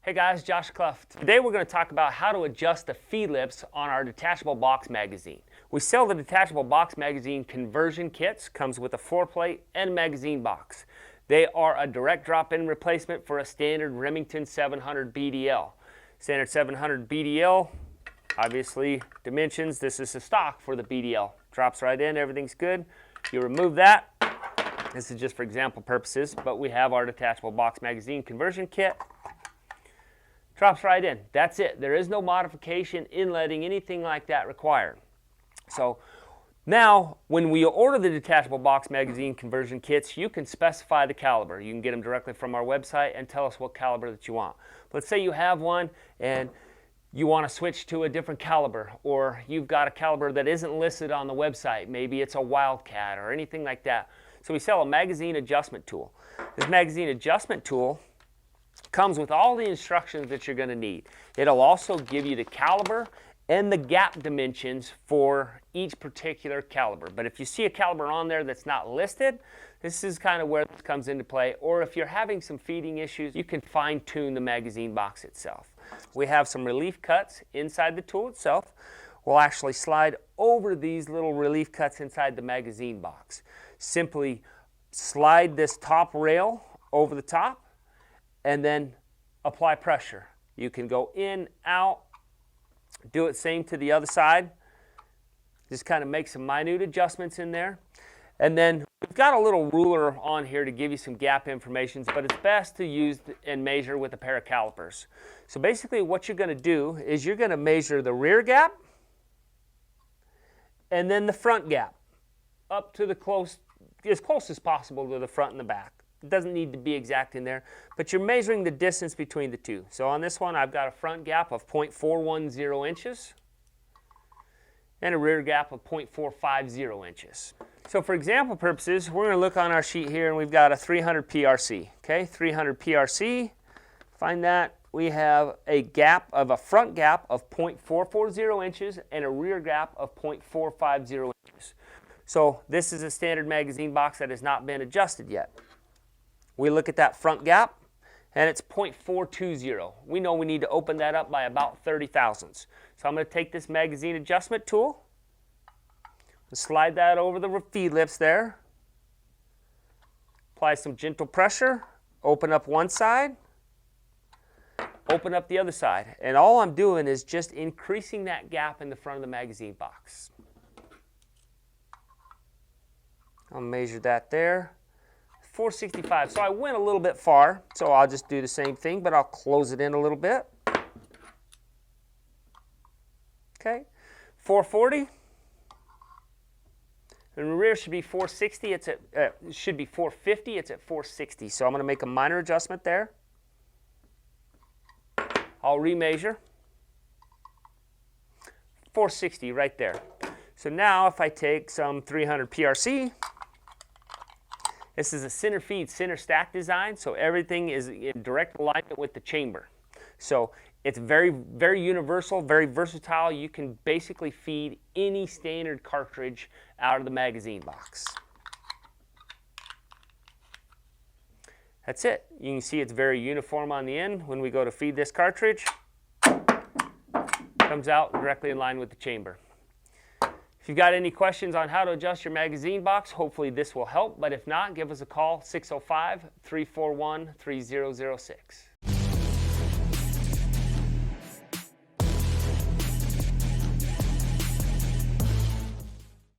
Hey guys, Josh Clough. Today we're going to talk about how to adjust the feed lips on our detachable box magazine. We sell the detachable box magazine conversion kits, comes with a floor plate and magazine box. They are a direct drop-in replacement for a standard Remington 700 BDL. Standard 700 BDL, obviously dimensions, this is the stock for the BDL. Drops right in, everything's good. You remove that. This is just for example purposes, but we have our detachable box magazine conversion kit. Drops right in. That's it. There is no modification, inletting, anything like that required. So now, when we order the detachable box magazine conversion kits, you can specify the caliber. You can get them directly from our website and tell us what caliber that you want. Let's say you have one and you want to switch to a different caliber, or you've got a caliber that isn't listed on the website. Maybe it's a Wildcat or anything like that. So we sell a magazine adjustment tool. This magazine adjustment tool comes with all the instructions that you're going to need. It'll also give you the caliber and the gap dimensions for each particular caliber. But if you see a caliber on there that's not listed, this is kind of where this comes into play. Or if you're having some feeding issues, you can fine-tune the magazine box itself. We have some relief cuts inside the tool itself. We'll actually slide over these little relief cuts inside the magazine box. Simply slide this top rail over the top and then apply pressure. You can go in, out, do it same to the other side. Just kind of make some minute adjustments in there. And then we've got a little ruler on here to give you some gap information, but it's best to use and measure with a pair of calipers. So basically what you're going to do is you're going to measure the rear gap and then the front gap up to as close as possible to the front and the back. It doesn't need to be exact in there, but you're measuring the distance between the two. So on this one, I've got a front gap of 0.410 inches and a rear gap of 0.450 inches. So for example purposes, we're going to look on our sheet here and we've got a 300 PRC. Okay, 300 PRC. Find that we have a front gap of 0.440 inches and a rear gap of 0.450 inches. So this is a standard magazine box that has not been adjusted yet. We look at that front gap, and it's 0.420. We know we need to open that up by about 30 thousandths. So I'm going to take this magazine adjustment tool and slide that over the feed lips there. Apply some gentle pressure. Open up one side. Open up the other side. And all I'm doing is just increasing that gap in the front of the magazine box. I'll measure that there. 465. So I went a little bit far, so I'll just do the same thing, but I'll close it in a little bit. Okay, 440. And the rear should be 460. It's at should be 450. It's at 460. So I'm going to make a minor adjustment there. I'll remeasure. 460 right there. So now if I take some 300 PRC. This is a center feed, center stack design, so everything is in direct alignment with the chamber. So it's very, very universal, very versatile. You can basically feed any standard cartridge out of the magazine box. That's it. You can see it's very uniform on the end. When we go to feed this cartridge, it comes out directly in line with the chamber. If you've got any questions on how to adjust your magazine box, hopefully this will help. But if not, give us a call, 605-341-3006.